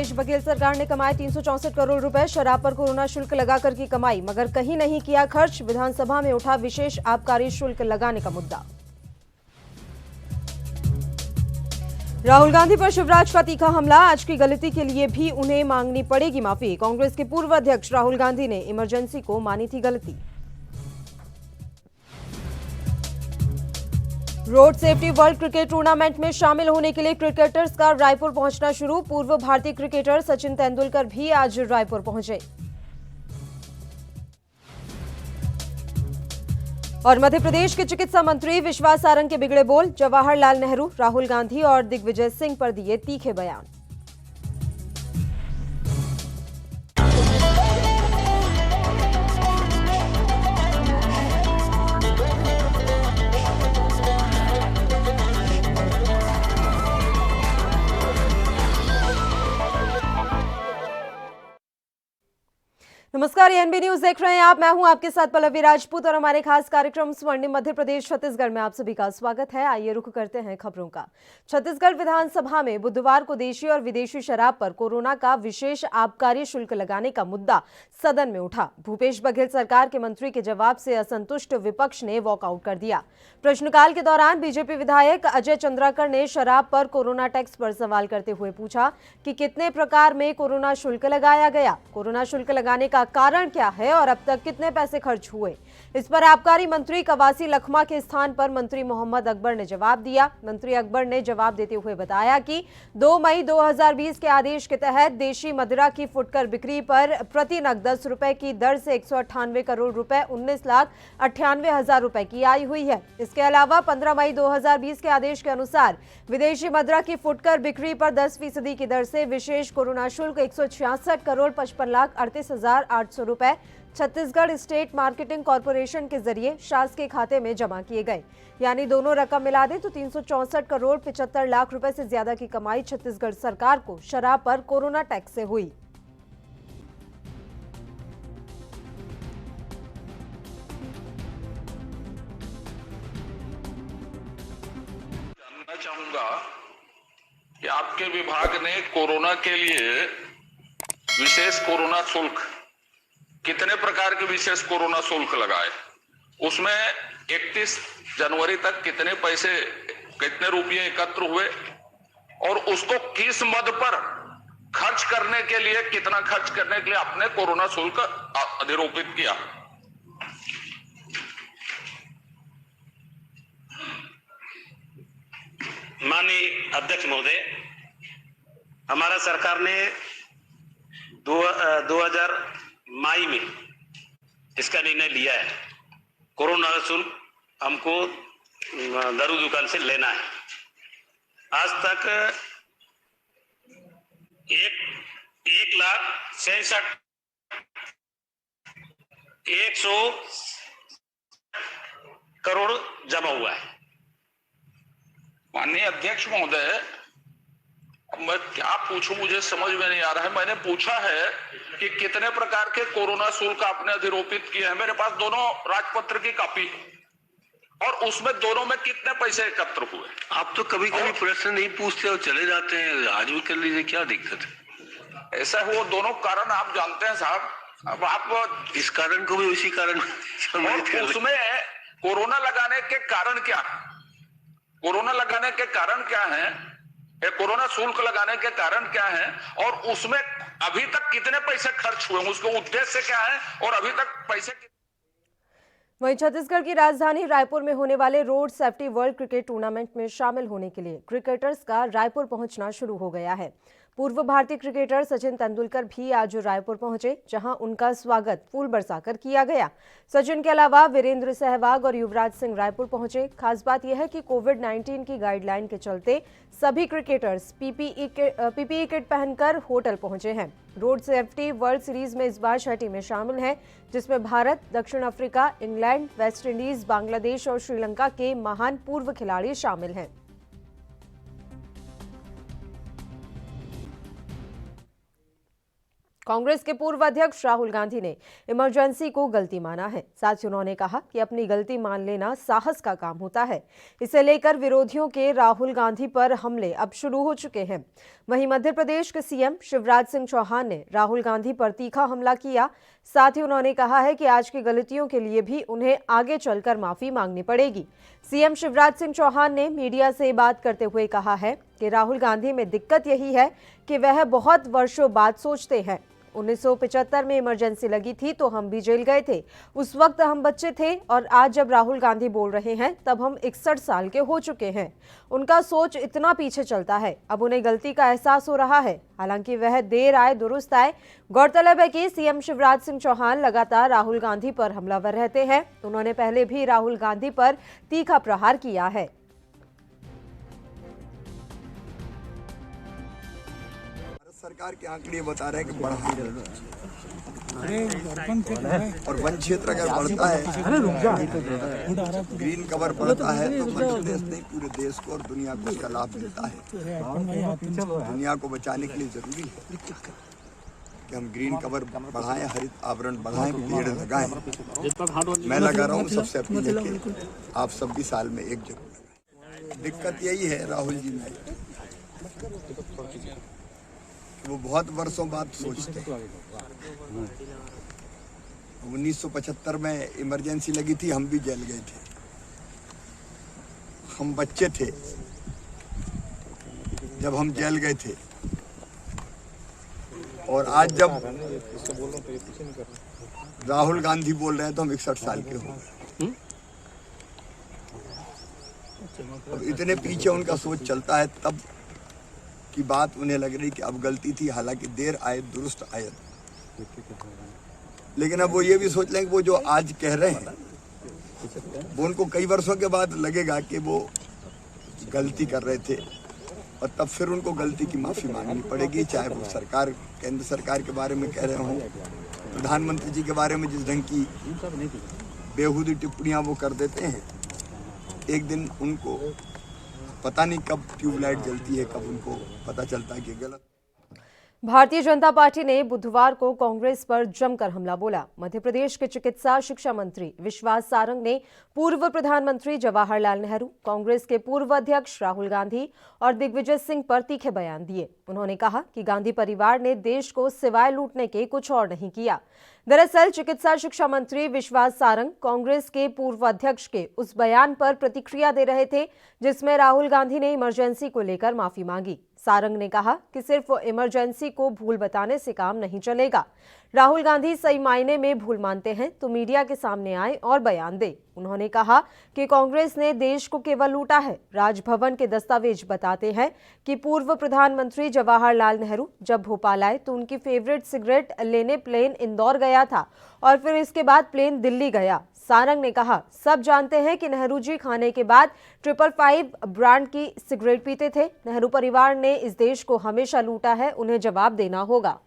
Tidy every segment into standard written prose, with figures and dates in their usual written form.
भूपेश बघेल सरकार ने कमाए 364 करोड़ रुपए। शराब पर कोरोना शुल्क लगाकर की कमाई, मगर कहीं नहीं किया खर्च। विधानसभा में उठा विशेष आबकारी शुल्क लगाने का मुद्दा। राहुल गांधी पर शिवराज का तीखा हमला, आज की गलती के लिए भी उन्हें मांगनी पड़ेगी माफी। कांग्रेस के पूर्व अध्यक्ष राहुल गांधी ने इमरजेंसी को मानी थी गलती। Road safety world cricket tournament में शामिल होने के लिए क्रिकेटर्स का रायपुर पहुंचना शुरू। पूर्व भारतीय क्रिकेटर सचिन तेंदुलकर भी आज रायपुर पहुंचे। और मध्य प्रदेश के चिकित्सा मंत्री विश्वास सारंग के बिगड़े बोल, जवाहरलाल नेहरू, राहुल गांधी और दिग्विजय सिंह पर दिए तीखे बयान। नमस्कार, एएनबी न्यूज देख रहे हैं आप। मैं हूं आपके साथ पल्लवी राजपूत और हमारे खास कार्यक्रम स्वर्णिम मध्य प्रदेश छत्तीसगढ़ में आप सभी का स्वागत है। आइए रुख करते हैं खबरों का। छत्तीसगढ़ विधानसभा में बुधवार को देशी और विदेशी शराब पर कोरोना का विशेष आबकारी शुल्क लगाने का मुद्दा सदन में उठा। भूपेश बघेल सरकार के मंत्री के जवाब से असंतुष्ट विपक्ष ने वॉकआउट कर दिया। प्रश्नकाल के दौरान बीजेपी विधायक अजय चंद्राकर ने शराब पर कोरोना टैक्स पर सवाल करते हुए पूछा कि कितने प्रकार में कोरोना शुल्क लगाया गया, कोरोना शुल्क लगाने का कारण क्या है और अब तक कितने पैसे खर्च हुए। इस पर आबकारी मंत्री कवासी लखमा के स्थान पर मंत्री मोहम्मद अकबर ने जवाब दिया। मंत्री अकबर ने जवाब देते हुए बताया कि 2 मई 2020 के आदेश के तहत देशी मदिरा की फुटकर बिक्री पर प्रति नग 10 रुपए की दर से 198 करोड़ रुपए 19,98,000 रुपए की आय हुई है। इसके अलावा 15 मई 2020 के आदेश के अनुसार विदेशी मदिरा की फुटकर बिक्री पर 10% की दर से विशेष कोरोना शुल्क 166 करोड़ 55,38,800 रुपए छत्तीसगढ़ स्टेट मार्केटिंग कॉर्पोरेशन के जरिए शासकीय खाते में जमा किए गए। यानी दोनों रकम मिला दें तो 364 करोड़ 75 लाख रुपए से ज्यादा की कमाई छत्तीसगढ़ सरकार को शराब पर कोरोना टैक्स से हुई। जानना चाहूंगा कि आपके विभाग ने कोरोना के लिए विशेष कोरोना शुल्क, कितने प्रकार के विशेष कोरोना शुल्क लगाए, उसमें 31 जनवरी तक कितने पैसे, कितने रुपये एकत्र हुए और उसको किस मद पर खर्च करने के लिए, कितना खर्च करने के लिए आपने कोरोना शुल्क अधिरोपित किया। माननीय अध्यक्ष महोदय, हमारा सरकार ने 2000 मई में इसका निर्णय लिया है। कोरोना शुल्क हमको दारू दुकान से लेना है। आज तक 1,66,100 करोड़ जमा हुआ है। माननीय अध्यक्ष महोदय, मैं क्या पूछूं, मुझे समझ में नहीं आ रहा है। मैंने पूछा है कि कितने प्रकार के कोरोना शुल्क आपने अधिरोपित किए हैं। मेरे पास दोनों राजपत्र की कॉपी और उसमें दोनों में कितने पैसे एकत्र हुए। आप तो कभी कभी प्रश्न नहीं पूछते और चले जाते हैं, आज भी कर लीजिए, क्या दिक्कत है। ऐसा हुआ, दोनों कारण आप जानते हैं साहब। अब आप इस कारण को भी उसी कारण उसमें कोरोना लगाने के कारण क्या है, कोरोना लगाने के कारण क्या है, कोरोना शुल्क लगाने के कारण क्या है और उसमें अभी तक कितने पैसे खर्च हुए, उसका उद्देश्य क्या है और अभी तक पैसे। वहीं छत्तीसगढ़ की राजधानी रायपुर में होने वाले road safety world cricket tournament में शामिल होने के लिए क्रिकेटर्स का रायपुर पहुंचना शुरू हो गया है। पूर्व भारतीय क्रिकेटर सचिन तेंदुलकर भी आज रायपुर पहुंचे, जहां उनका स्वागत फूल बरसाकर किया गया। सचिन के अलावा वीरेंद्र सहवाग और युवराज सिंह रायपुर पहुंचे। खास बात यह है कि कोविड-19 की गाइडलाइन के चलते सभी क्रिकेटर्स पीपीई किट पहनकर होटल पहुंचे हैं। रोड सेफ्टी वर्ल्ड सीरीज में इस बार 6 टीमें शामिल हैं, जिसमें भारत, दक्षिण Africa, England, West Indies, Bangladesh और श्रीलंका के महान पूर्व खिलाड़ी शामिल हैं। कांग्रेस के पूर्व अध्यक्ष राहुल गांधी ने इमरजेंसी को गलती माना है। साथ ही उन्होंने कहा कि अपनी गलती मान लेना साहस का काम होता है। इसे लेकर विरोधियों के राहुल गांधी पर हमले अब शुरू हो चुके हैं। वहीं मध्य प्रदेश के सीएम शिवराज सिंह चौहान ने राहुल गांधी पर तीखा हमला किया। साथ ही उन्होंने कहा है कि आज की गलतियों के लिए भी उन्हें आगे चलकर माफी मांगनी पड़ेगी। सीएम शिवराज सिंह चौहान ने मीडिया से बात करते हुए कहा है कि राहुल गांधी में दिक्कत यही है कि वह बहुत वर्षों बाद सोचते हैं। 1975 में इमरजेंसी लगी थी तो हम भी जेल गए थे। उस वक्त हम बच्चे थे और आज जब राहुल गांधी बोल रहे हैं तब हम 61 साल के हो चुके हैं। उनका सोच इतना पीछे चलता है, अब उन्हें गलती का एहसास हो रहा है। हालांकि वह देर आए दुरुस्त आए। गौरतलब है कि सीएम शिवराज सिंह चौहान लगातार राहुल गांधी पर हमलावर रहते हैं। उन्होंने पहले भी राहुल गांधी पर तीखा प्रहार किया है। सरकार के आंकड़े बता रहे हैं कि बढ़ा और वन क्षेत्र अगर बढ़ता है, ग्रीन कवर बढ़ता है तो मध्य प्रदेश नहीं पूरे देश को और दुनिया को इसका लाभ मिलता है। दुनिया को बचाने के लिए जरूरी है कि हम ग्रीन कवर बढ़ाएं, हरित आवरण बढ़ाएं, पेड़ लगाएं। मैं लगा रहा हूँ, सबसे अपील है कि आप सब भी साल में एक जरूर लगाएं। दिक्कत यही है राहुल जी में, वो बहुत वर्षों बाद सोचते हैं। 1975 में इमरजेंसी लगी थी, हम भी जेल गए थे। हम बच्चे थे जब हम जेल गए थे और आज जब राहुल गांधी बोल रहे हैं तो हम 61 साल के हो गए। अब इतने पीछे उनका सोच चलता है तब की बात उन्हें लग रही कि अब गलती थी। हालांकि देर आए दुरुस्त आए, लेकिन अब वो ये भी सोच लें कि वो जो आज कह रहे हैं वो उनको कई वर्षों के बाद लगेगा कि वो गलती कर रहे थे और तब फिर उनको गलती की माफी मांगनी पड़ेगी। चाहे वो सरकार, केंद्र सरकार के बारे में कह रहे हों, प्रधानमंत्री जी के बारे में जिस ढंग की बेहूदी टिप्पणियां वो कर देते हैं, एक दिन उनको पता नहीं कब ट्यूबलाइट जलती है, कब उनको पता चलता है कि गलत। भारतीय जनता पार्टी ने बुधवार को कांग्रेस पर जमकर हमला बोला। मध्य प्रदेश के चिकित्सा शिक्षा मंत्री विश्वास सारंग ने पूर्व प्रधानमंत्री जवाहरलाल नेहरू, कांग्रेस के पूर्व अध्यक्ष राहुल गांधी और दिग्विजय सिंह पर तीखे बयान दिए। उन्होंने कहा कि गांधी परिवार ने देश को सिवाय लूटने के कुछ और नहीं किया। दरअसल चिकित्सा शिक्षा मंत्री विश्वास सारंग कांग्रेस के पूर्व अध्यक्ष के उस बयान पर प्रतिक्रिया दे रहे थे जिसमें राहुल गांधी ने इमरजेंसी को लेकर माफी मांगी। सारंग ने कहा कि सिर्फ इमरजेंसी को भूल बताने से काम नहीं चलेगा। राहुल गांधी सही मायने में भूल मानते हैं तो मीडिया के सामने आए और बयान दे। उन्होंने कहा कि कांग्रेस ने देश को केवल लूटा है। राजभवन के दस्तावेज बताते हैं कि पूर्व प्रधानमंत्री जवाहरलाल नेहरू जब भोपाल आए तो उनकी फेवरेट सिगरेट लेने प्लेन इंदौर गया था और फिर इसके बाद प्लेन दिल्ली गया। सारंग ने कहा, सब जानते हैं कि नेहरू जी खाने के बाद 555 ब्रांड की सिगरेट पीते थे। नेहरू परिवार ने इस देश को हमेशा लूटा है, उन्हें जवाब देना होगा।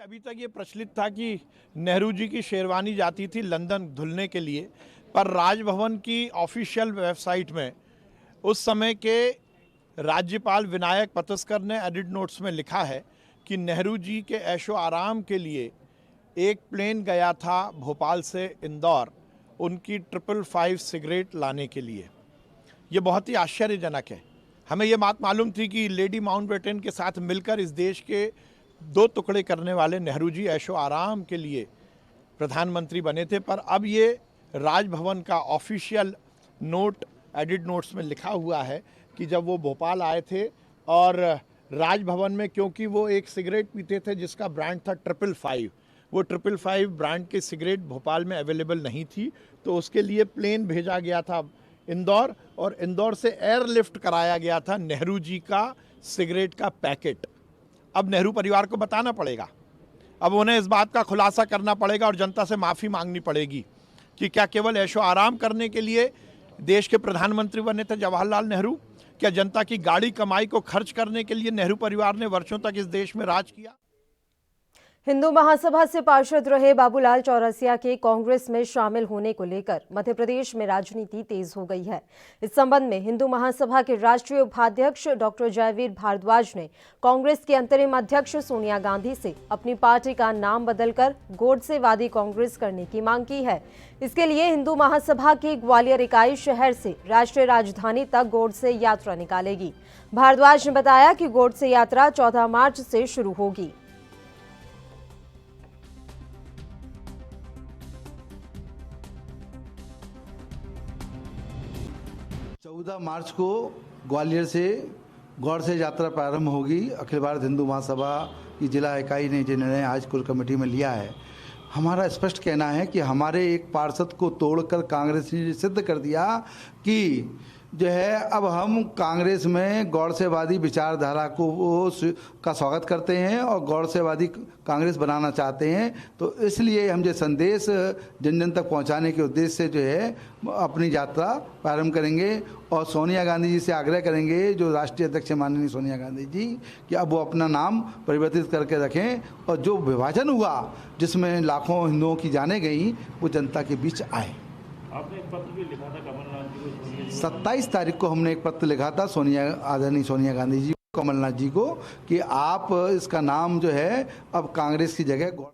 अभी तक ये प्रचलित था कि नेहरू जी की शेरवानी जाती थी लंदन धुलने के लिए, पर राजभवन की ऑफिशियल वेबसाइट में उस समय के राज्यपाल विनायक पतस्कर ने एडिट नोट्स में लिखा है कि नेहरू जी के ऐशो आराम के लिए एक प्लेन गया था भोपाल से इंदौर उनकी 555 सिगरेट लाने के लिए। ये बहुत ही आश्चर्यजनक है। हमें ये बात मालूम थी कि लेडी माउंटबेटन के साथ मिलकर इस देश के 2 टुकड़े करने वाले नेहरू जी ऐशो आराम के लिए प्रधानमंत्री बने थे, पर अब ये राजभवन का ऑफिशियल नोट एडिट नोट्स में लिखा हुआ है कि जब वो भोपाल आए थे और राजभवन में, क्योंकि वो एक सिगरेट पीते थे जिसका ब्रांड था 555, वो 555 ब्रांड की सिगरेट भोपाल में अवेलेबल नहीं थी, तो उसके लिए प्लेन भेजा गया था इंदौर और इंदौर से एयरलिफ्ट कराया गया था नेहरू जी का सिगरेट का पैकेट। अब नेहरू परिवार को बताना पड़ेगा, अब उन्हें इस बात का खुलासा करना पड़ेगा और जनता से माफ़ी मांगनी पड़ेगी कि क्या केवल ऐशो आराम करने के लिए देश के प्रधानमंत्री बने थे जवाहरलाल नेहरू? क्या जनता की गाड़ी कमाई को खर्च करने के लिए नेहरू परिवार ने वर्षों तक इस देश में राज किया? हिंदू महासभा से पार्षद रहे बाबूलाल चौरसिया के कांग्रेस में शामिल होने को लेकर मध्य प्रदेश में राजनीति तेज हो गई है। इस संबंध में हिंदू महासभा के राष्ट्रीय उपाध्यक्ष डॉक्टर जयवीर भारद्वाज ने कांग्रेस की अंतरिम अध्यक्ष सोनिया गांधी से अपनी पार्टी का नाम बदलकर गोडसेवादी कांग्रेस करने की मांग की है। इसके लिए हिंदू महासभा की ग्वालियर इकाई शहर से राष्ट्रीय राजधानी तक गोडसे यात्रा निकालेगी। भारद्वाज ने बताया कि गोडसे यात्रा 14 मार्च से शुरू होगी। 14 मार्च को ग्वालियर से गोडसे यात्रा प्रारंभ होगी। अखिल भारत हिंदू महासभा की जिला इकाई ने जो निर्णय आज कोर कमेटी में लिया है, हमारा स्पष्ट कहना है कि हमारे एक पार्षद को तोड़कर कांग्रेस ने सिद्ध कर दिया कि जो है अब हम कांग्रेस में गोडसेवादी विचारधारा को का स्वागत करते हैं और गोडसेवादी कांग्रेस बनाना चाहते हैं। तो इसलिए हम जो संदेश जन जन तक पहुंचाने के उद्देश्य से जो है अपनी यात्रा प्रारंभ करेंगे और सोनिया गांधी जी से आग्रह करेंगे, जो राष्ट्रीय अध्यक्ष माननीय सोनिया गांधी जी, कि अब वो अपना नाम परिवर्तित करके रखें और जो विभाजन हुआ जिसमें लाखों हिंदुओं की जानें गई वो जनता के बीच आए। आपने एक पत्र भी लिखा था कमलनाथ जी को, 27 तारीख को हमने एक पत्र लिखा था आदरणीय सोनिया गांधी जी कमलनाथ जी को कि आप इसका नाम जो है अब कांग्रेस की जगह।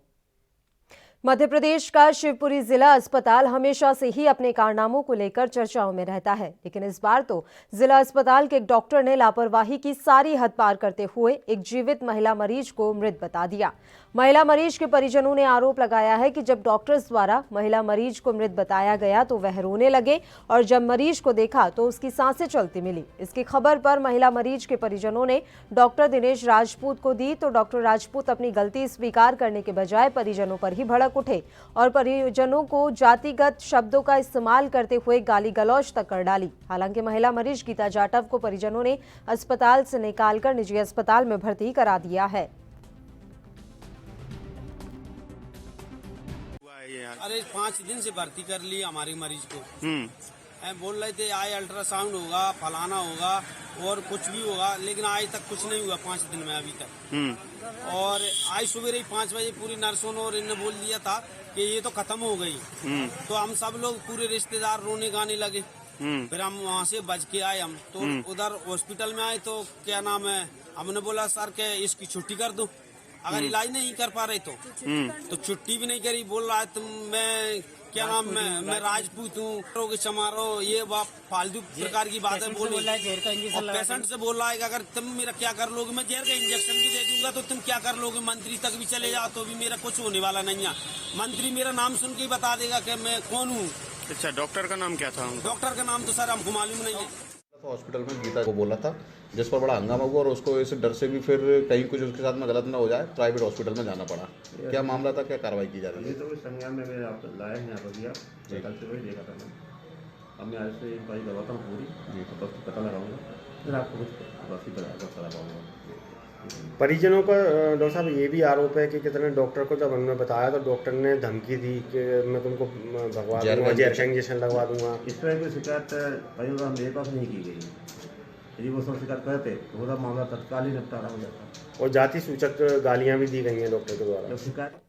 मध्य प्रदेश का शिवपुरी जिला अस्पताल हमेशा से ही अपने कारनामों को लेकर चर्चाओं में रहता है, लेकिन इस बार तो जिला अस्पताल के एक डॉक्टर ने लापरवाही की सारी हद पार करते हुए एक जीवित महिला मरीज को मृत बता दिया। महिला मरीज के परिजनों ने आरोप लगाया है कि जब डॉक्टर्स द्वारा महिला मरीज को मृत बताया गया तो वह रोने लगे और जब मरीज को देखा तो उसकी सांसें चलती मिली। इसकी खबर पर महिला मरीज के परिजनों ने डॉक्टर दिनेश राजपूत को दी तो डॉक्टर राजपूत अपनी गलती स्वीकार करने के बजाय परिजनों पर ही भड़क उठे और परिजनों को जातिगत शब्दों का इस्तेमाल करते हुए गाली गलौज तक कर डाली। हालांकि महिला मरीज गीता जाटव को परिजनों ने अस्पताल से निकालकर निजी अस्पताल में भर्ती करा दिया है। अरे 5 दिन से भर्ती कर ली हमारी मरीज को। बोल रहे थे आज अल्ट्रासाउंड होगा, फलाना होगा और कुछ भी होगा, लेकिन आज तक कुछ नहीं हुआ 5 दिन में अभी तक। और आज सुबह 5 बजे पूरी नर्सों ने और इन्हें बोल दिया था कि ये तो खत्म हो गई। तो हम सब लोग पूरे रिश्तेदार रोने गाने लगे। फिर हम वहाँ से बच के आए। हम तो उधर हॉस्पिटल में आए तो क्या नाम है, हमने बोला सर के इसकी छुट्टी कर दो, अगर इलाज नहीं कर पा रहे तो छुट्टी भी नहीं करी। बोल रहा है तुम मैं क्या नाम मैं राजपूत हूँ, रोग समारोह, ये फालतू प्रकार की बातें बोल रहा है। पेशेंट से बोल रहा है कि अगर तुम मेरा क्या कर लोगे, मैं जहर का इंजेक्शन भी दे दूंगा तो तुम क्या कर लोगे। मंत्री तक भी चले जाओ तो भी मेरा कुछ होने वाला नहीं है। मंत्री मेरा नाम सुन के बता देगा कि मैं कौन हूँ। अच्छा, डॉक्टर का नाम क्या था? डॉक्टर का नाम तो सर हमको मालूम नहीं है। तो हॉस्पिटल में गीता को बोला था, जिस पर बड़ा हंगामा हुआ और उसको इस डर से भी फिर कहीं कुछ उसके साथ में गलत ना हो जाए प्राइवेट हॉस्पिटल में जाना पड़ा। क्या मामला था, क्या कार्रवाई की जा रही है? ये तो संज्ञान में मेरे आप लाए हैं यहाँ पर दिया, कल से वही देखा था मैं। अब मैं आज से इंक्वायरी करवाता हूँ पूरी जी, तो बस पता लगाऊंगा, फिर आपको कुछ बाकी बता पाऊंगा। परिजनों का डॉक्टर साहब ये भी आरोप है कि कितने डॉक्टर को जब हमने बताया तो डॉक्टर ने धमकी दी कि मैं तुमको भगवा दूंगा, जहर का इंजेक्शन लगवा दूंगा। इस तरह की शिकायत परिजनों मेरे पास नहीं की गई। यदि वो सब शिकायत करते तो पूरा मामला तत्काल ही निपटारा हो जाता। और जाति सूचक गालियां भी दी गई हैं डॉक्टर के द्वारा। शिकायत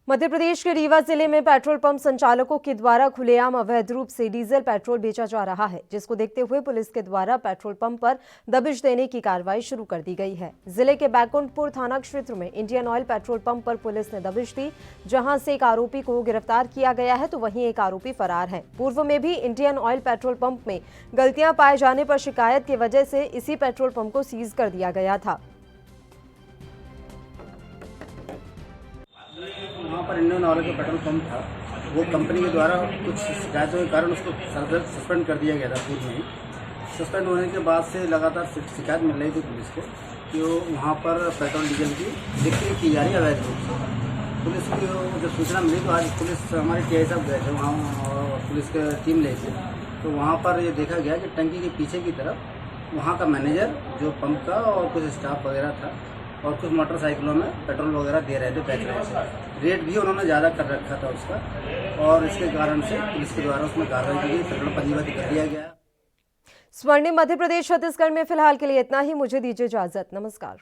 मध्य प्रदेश के रीवा जिले में पेट्रोल पंप संचालकों के द्वारा खुलेआम अवैध रूप से डीजल पेट्रोल बेचा जा रहा है, जिसको देखते हुए पुलिस के द्वारा पेट्रोल पंप पर दबिश देने की कार्रवाई शुरू कर दी गई है। जिले के बैकुंठपुर थाना क्षेत्र में इंडियन ऑयल पेट्रोल पंप पर पुलिस ने दबिश दी, जहां से एक आरोपी को गिरफ्तार किया गया है तो वहीं एक आरोपी फरार है। पूर्व में भी इंडियन ऑयल पेट्रोल पंप में गलतियां पाए जाने पर शिकायत की वजह से इसी पेट्रोल पंप को सीज कर दिया गया था। वहाँ पर इंडियन ऑयल का पेट्रोल पंप था, वो कंपनी के द्वारा कुछ शिकायतों के कारण उसको सस्पेंड कर दिया गया था पूर्व में ही। सस्पेंड होने के बाद से लगातार शिकायत मिल रही थी पुलिस को कि वहाँ पर पेट्रोल डीजल की बिक्री की जा रही है अवैध रूप से। पुलिस की जब सूचना मिली तो आज पुलिस हमारे टीआई साहब गए थे वहाँ और पुलिस की टीम ले थी, तो वहाँ पर ये देखा गया कि टंकी के पीछे की तरफ वहाँ का मैनेजर जो पंप का और कुछ स्टाफ वगैरह था और कुछ मोटरसाइकिलों में पेट्रोल वगैरह दे रहे थे, बेच रहे थे। रेट भी उन्होंने ज़्यादा कर रखा था उसका और इसके कारण से पुलिस के द्वारा उसमें कार्रवाई की गई, पेट्रोल पंजीबद्ध कर दिया गया। स्वर्णिम मध्य प्रदेश छत्तीसगढ़ में फिलहाल के लिए इतना ही। मुझे दीजिए इजाजत। नमस्कार।